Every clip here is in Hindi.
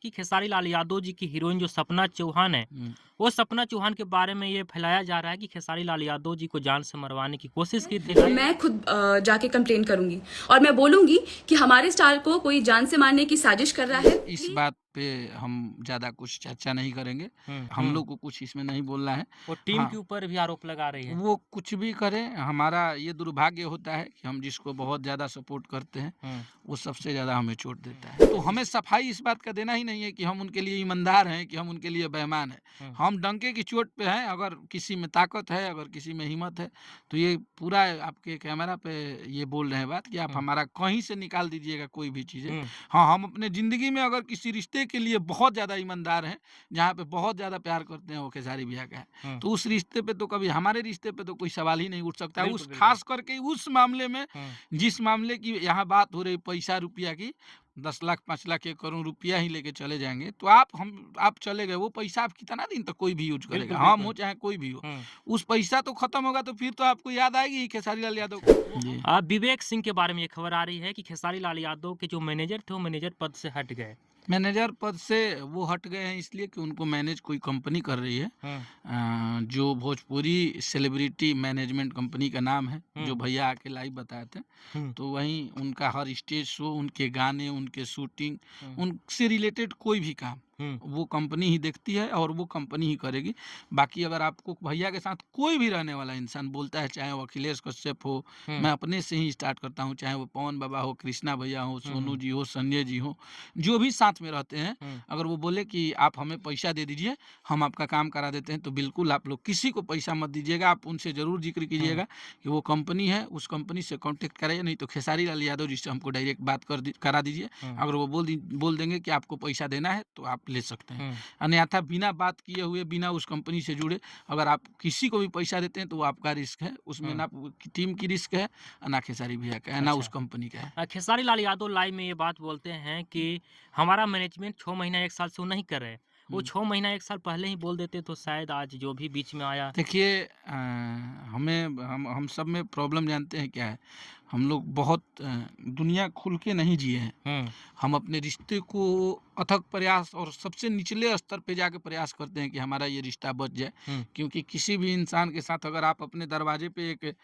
कि खेसारी लाल यादव जी की हीरोइन जो सपना चौहान है, हुँ। वो सपना चौहान के बारे में ये फैलाया जा रहा है कि खेसारी लाल यादव जी को जान से मरवाने की कोशिश की थी। मैं खुद जाके कंप्लेन करूंगी और मैं बोलूंगी कि हमारे स्टार को कोई जान से मारने की साजिश कर रहा है। इस बात पे हम ज़्यादा कुछ चर्चा नहीं करेंगे। हम लोग को कुछ इसमें नहीं बोलना है। वो टीम हाँ, के ऊपर भी आरोप लगा रही है। वो कुछ भी करें, हमारा ये दुर्भाग्य होता है कि हम जिसको बहुत ज़्यादा सपोर्ट करते हैं, हुँ, वो सबसे ज़्यादा हमें चोट देता है। तो हमें सफाई इस बात का देना ही नहीं है कि हम उनके लिए ईमानदार हैं, कि हम उनके लिए बेईमान हैं। हुँ, हम डंके की चोट पे हैं, अगर किसी में ताकत है, अगर किसी में हिम्मत है, तो ये पूरा आपके कैमरा पे ये बोल रहे हैं बात कि आप हुँ, हमारा कहीं से निकाल दीजिएगा कोई भी चीज़ें। हुँ, हाँ, हम अपने ज़िंदगी में अगर किसी रिश्ते के लिए बहुत ज़्यादा ईमानदार हैं, जहाँ पे बहुत ज़्यादा प्यार करते हैं, वो खेसारी भैया का है। हुँ। तो उस रिश्ते पे तो कभी हमारे रिश्ते पे तो कोई सवाल ही नहीं उठ सकता। उस बिल्कुल, बिल्कुल। ख़ास करके उस मामले में, हुँ, जिस मामले की यहाँ बात हो रही पैसा रुपया की, 10 लाख 5 लाख 1 करोड़ रुपया ही लेके चले जाएँगे, तो आप चले गए, वो पैसा आप कितना दिन तक कोई भी यूज़ करेगा, बिल्कुल, हम हो बिल्कुल। चाहे कोई भी हो। हुँ। उस पैसा तो खत्म होगा, तो फिर तो आपको याद आएगी ही खेसारी लाल यादव को। जी। विवेक सिंह के बारे में ये खबर आ रही है कि खेसारी लाल यादव के जो मैनेजर थे, वो मैनेजर पद से हट गए। मैनेजर पद से वो हट गए हैं इसलिए कि उनको मैनेज कोई कंपनी कर रही है, हुँ, जो भोजपुरी सेलिब्रिटी मैनेजमेंट कंपनी का नाम है, जो हुँ, भैया आके लाइव बताए थे। हुँ, तो वहीं उनका हर स्टेज शो, उनके गाने, उनके शूटिंग, हुँ, उनसे रिलेटेड कोई भी काम हुँ, वो कंपनी ही देखती है और वो कंपनी ही करेगी। बाकी अगर आपको भैया के साथ कोई भी रहने वाला इंसान बोलता है, चाहे वो अखिलेश कश्यप हो, हुँ, मैं अपने से ही स्टार्ट करता हूँ, चाहे वो पवन बाबा हो, कृष्णा भैया हो, हुँ, सोनू हुँ, जी हो, संजय जी हो, जो भी साथ में रहते हैं, हुँ, अगर वो बोले कि आप हमें पैसा दे दीजिए, हम आपका काम करा देते हैं, तो बिल्कुल आप लोग किसी को पैसा मत दीजिएगा। आप उनसे ज़रूर ज़िक्र हुँ, कीजिएगा कि वो कंपनी है, उस कंपनी से कॉन्टैक्ट कराइए, नहीं तो खेसारी लाल यादव जी से हमको डायरेक्ट बात करा दीजिए। हुँ, अगर वो बोल देंगे कि आपको पैसा देना है, तो आप ले सकते हैं। हुँ, अन्यथा बिना बात किए हुए, बिना उस कंपनी से जुड़े अगर आप किसी को भी पैसा देते हैं, तो वो आपका रिस्क है। उसमें हुँ। ना टीम की रिस्क है, ना खेसारी भैया का है, ना उस अच्छा। कंपनी का है। खेसारी लाल यादव लाइव में ये बात बोलते हैं कि हमारा मैनेजमेंट 6 महीना 1 साल से वो नहीं कर रहे। वो हुँ। 6 महीना 1 साल पहले ही बोल देते तो शायद आज जो भी बीच में आया। देखिए, हमें हम सब में प्रॉब्लम जानते हैं क्या है? हम लोग बहुत दुनिया खुल के नहीं जिए हैं। हुँ, हम अपने रिश्ते को अथक प्रयास और सबसे निचले स्तर पे जाके प्रयास करते हैं कि हमारा ये रिश्ता बच जाए। हुँ, क्योंकि किसी भी इंसान के साथ अगर आप अपने दरवाजे पे एक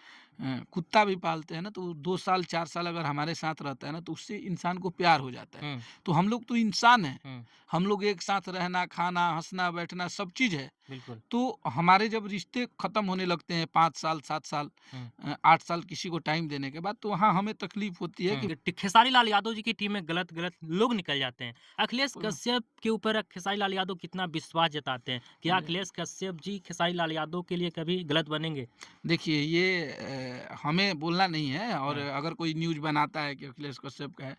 कुत्ता भी पालते हैं ना, तो 2 साल 4 साल अगर हमारे साथ रहता है ना, तो उससे इंसान को प्यार हो जाता है। हुँ, तो हम लोग तो इंसान हैं। हुँ, हम लोग एक साथ रहना, खाना, हँसना, बैठना सब चीज़ है। बिल्कुल। तो हमारे जब रिश्ते ख़त्म होने लगते हैं 5 साल, 7 साल, हुँ, 8 साल किसी को टाइम देने के बाद, तो वहाँ हमें तकलीफ़ होती है कि हुँ। खेसारी लाल यादव जी की टीम में गलत-गलत लोग निकल जाते हैं। अखिलेश कश्यप के ऊपर खेसारी लाल यादव कितना विश्वास जताते हैं? क्या अखिलेश कश्यप जी खेसारी लाल यादव के लिए कभी गलत बनेंगे? देखिए, ये हमें बोलना नहीं है, और हुँ, अगर कोई न्यूज़ बनाता है कि अखिलेश कश्यप का है,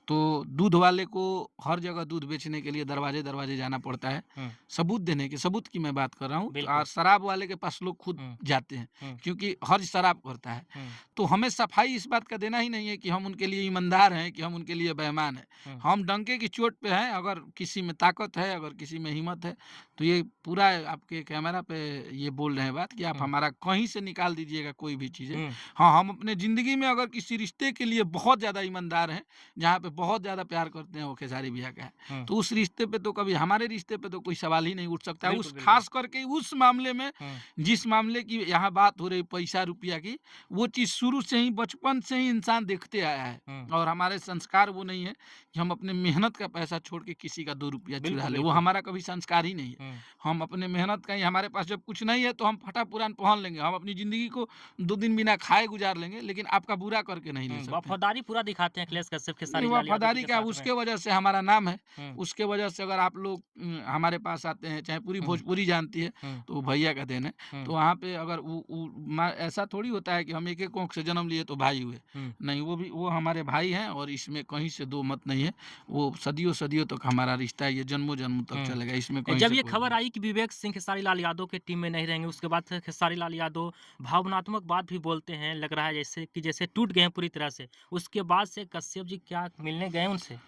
तो दूध वाले को हर जगह दूध बेचने के लिए दरवाजे-दरवाजे जाना पड़ता है। हुँ, सबूत की मैं बात कर रहा हूँ, और बिल्कुल। शराब वाले के पास लोग खुद हुँ, जाते हैं, हुँ, क्योंकि हर शराब करता है। हुँ, तो हमें सफाई इस बात का देना ही नहीं है कि हम उनके लिए ईमानदार हैं, कि हम उनके लिए बेईमान हैं। हुँ, हम डंके की चोट पे हैं, अगर किसी में ताकत है, अगर किसी में हिम्मत है, तो ये पूरा आपके कैमरा पे ये बोल रहे हैं बात कि आप हुँ, हमारा कहीं से निकाल दीजिएगा कोई भी चीज़ें। हुँ, हाँ, हम अपने ज़िंदगी में अगर किसी रिश्ते के लिए बहुत ज़्यादा ईमानदार हैं, जहाँ पे बहुत ज़्यादा प्यार करते हैं, वो खेसारी भैया का है। हुँ। तो उस रिश्ते पे तो कभी हमारे रिश्ते पे तो कोई सवाल ही नहीं उठ सकता। बिल्कुल, उस बिल्कुल। ख़ास करके उस मामले में, हुँ, जिस मामले की यहाँ बात हो रही पैसा रुपया की, वो चीज़ शुरू से ही, बचपन से ही इंसान देखते आया है, हुँ। और हमारे संस्कार वो नहीं है कि हम अपने मेहनत का पैसा छोड़ के किसी का 2 रुपया चुरा बिल्कुल, लें, वो बिल्कुल। हमारा कभी संस्कार ही नहीं है। हुँ, हम अपने मेहनत का ही, हमारे पास जब कुछ नहीं है तो हम फटा-पुरान पहन लेंगे, हम अपनी ज़िंदगी को 2 दिन बिना खाए गुज़ार लेंगे, लेकिन आपका बुरा करके नहीं ले हुँ। सकते हैं। वफ़ादारी पूरा दिखाते हैं अखिलेश कश्यप नहीं, खेसारी लाल यादव जी वफ़ादारी के क्या, साथ में। उसके वजह से हमारा नाम है। हुँ, उसके वजह से अगर आप लोग हमारे पास आते हैं, चाहे पूरी हुँ, भोजपुरी जानती है, हुँ, तो वो भैया का देन है। हुँ, तो वहाँ पे अगर वो ऐसा थोड़ी होता है कि हम एक-एक कोख से जन्म लिए तो भाई हुए। हुँ। नहीं, वो हमारे भाई हैं, और इसमें कहीं से दो मत नहीं है। वो सदियों-सदियों तक हमारा रिश्ता है, ये जन्मों-जन्म तक चलेगा, इसमें कहीं जब से ये कोई खबर आई कि विवेक सिंह खेसारी लाल यादव की टीम में नहीं रहेंगे, उसके बाद से खेसारी लाल यादव भावनात्मक बात भी बोलते हैं, लग रहा है जैसे टूट गए हैं पूरी तरह से। उसके बाद से कश्यप जी क्या मिलने गए उनसे?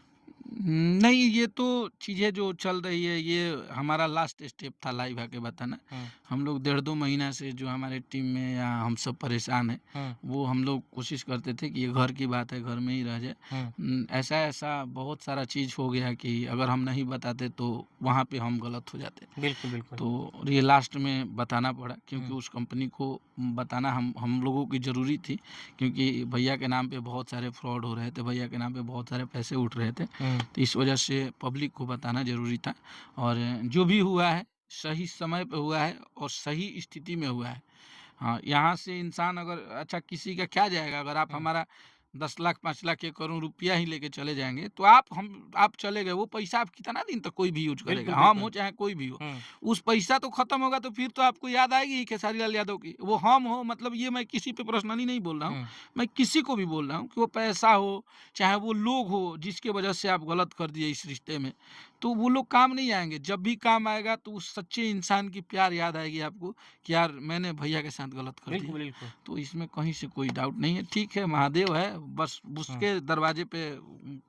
नहीं, ये तो चीज़ें जो चल रही है, ये हमारा लास्ट स्टेप था लाइव आके बताना। हुँ, हम लोग 1.5-2 महीना से जो हमारे टीम में या हम सब परेशान हैं, हुँ, वो हम लोग कोशिश करते थे कि ये घर की बात है, घर में ही रह जाए। हुँ। ऐसा-ऐसा बहुत सारा चीज़ हो गया कि अगर हम नहीं बताते तो वहाँ पे हम गलत हो जाते। बिल्कुल, बिल्कुल। तो ये लास्ट में बताना पड़ा क्योंकि हुँ, उस कंपनी को बताना हम लोगों की ज़रूरी थी, क्योंकि भैया के नाम पे बहुत सारे फ्रॉड हो रहे थे, भैया के नाम पे बहुत सारे पैसे उठ रहे थे। हुँ, तो इस वजह से पब्लिक को बताना ज़रूरी था और जो भी हुआ है, सही समय पे हुआ है और सही स्थिति में हुआ है। हाँ, यहाँ से इंसान अगर अच्छा किसी का क्या जाएगा अगर आप हुँ। हमारा 10 लाख 5 लाख 1 करोड़ रुपया ही लेके चले जाएँगे, तो आप चले गए, वो पैसा आप कितना दिन तक कोई भी यूज़ करेगा, बिल्कुल, हम हो बिल्कुल। चाहे कोई भी हो। हुँ, उस पैसा तो खत्म होगा तो फिर तो आपको याद आएगी ही खेसारी लाल यादव की। वो हम हो मतलब ये मैं किसी पे पर्सनली नहीं बोल रहा हूँ, हुँ, मैं किसी को भी बोल रहा हूँ कि वो पैसा हो, चाहे वो लोग हो जिसकी वजह से आप गलत कर दिए इस रिश्ते में, तो वो लोग काम नहीं आएँगे। जब भी काम आएगा तो उस सच्चे इंसान की प्यार याद आएगी आपको कि यार मैंने भैया के साथ गलत कर दिया। बिल्कुल, बिल्कुल। तो इसमें कहीं से कोई डाउट नहीं है। ठीक है, महादेव है, बस हुँ। उसके दरवाजे पे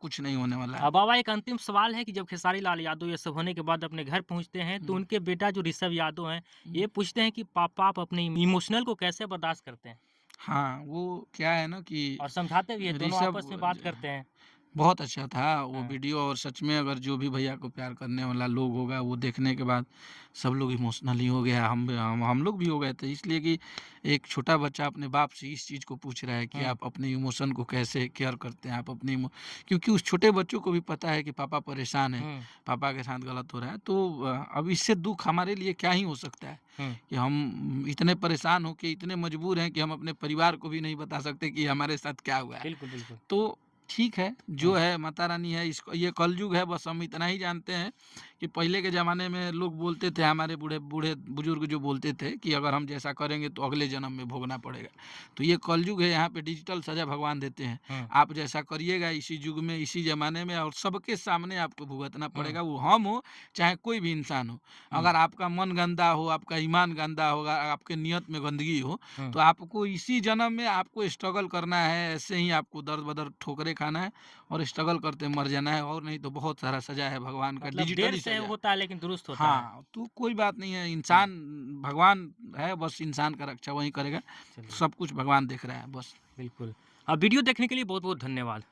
कुछ नहीं होने वाला है। बाबा एक अंतिम सवाल है कि जब खेसारी लाल यादव ये सब होने के बाद अपने घर पहुँचते हैं, तो हुँ, उनके बेटा जो ऋषभ यादव हैं, हुँ। ये पूछते हैं कि पापा आप अपने इमोशनल को कैसे बर्दाश्त करते हैं? हाँ, वो क्या है ना कि और समझाते भी हैं, दोनों ऋषभ आपस में बात करते हैं। बहुत अच्छा था वो हाँ, वीडियो और सच में अगर जो भी भैया को प्यार करने वाला लोग होगा वो देखने के बाद सब लोग इमोशनल ही हो गया हम लोग भी हो गए थे इसलिए कि एक छोटा बच्चा अपने बाप से इस चीज़ को पूछ रहा है कि हुँ, आप अपने इमोशन को कैसे केयर करते हैं आप अपने क्योंकि उस छोटे बच्चों को भी पता है कि पापा परेशान है, हुँ, पापा के साथ गलत हो रहा है तो अब इससे दुख हमारे लिए क्या ही हो सकता है हुँ। कि हम इतने परेशान हो के इतने मजबूर हैं कि हम अपने परिवार को भी नहीं बता सकते कि हमारे साथ क्या हुआ है। बिल्कुल, बिल्कुल। तो ठीक है, जो हुँ, है माता रानी है इसको ये कलयुग है बस हम इतना ही जानते हैं कि पहले के ज़माने में लोग बोलते थे हमारे बूढ़े बूढ़े बुजुर्ग जो बोलते थे कि अगर हम जैसा करेंगे तो अगले जन्म में भोगना पड़ेगा। तो ये कलयुग है यहाँ पे डिजिटल सज़ा भगवान देते हैं। हुँ, आप जैसा करिएगा इसी युग में, इसी ज़माने में और सबके सामने आपको भुगतना हुँ, पड़ेगा, वो हम हो चाहे कोई भी इंसान हो। हुँ, अगर आपका मन गंदा हो, आपका ईमान गंदा होगा, आपके नियत में गंदगी हो हुँ। तो आपको इसी जन्म में आपको स्ट्रगल करना है, ऐसे ही आपको दर-बदर ठोकरें खाना है और स्ट्रगल करते मर जाना है और नहीं तो बहुत सारा सज़ा है भगवान का, मतलब देर डिजिटली से सज़ा। होता है लेकिन दुरुस्त होता है। हाँ, तो कोई बात नहीं है, हुँ, इंसान भगवान है, बस इंसान का रक्षा वही करेगा। चलिए, सब कुछ भगवान देख रहा है बस। बिल्कुल। वीडियो देखने के लिए बहुत-बहुत धन्यवाद।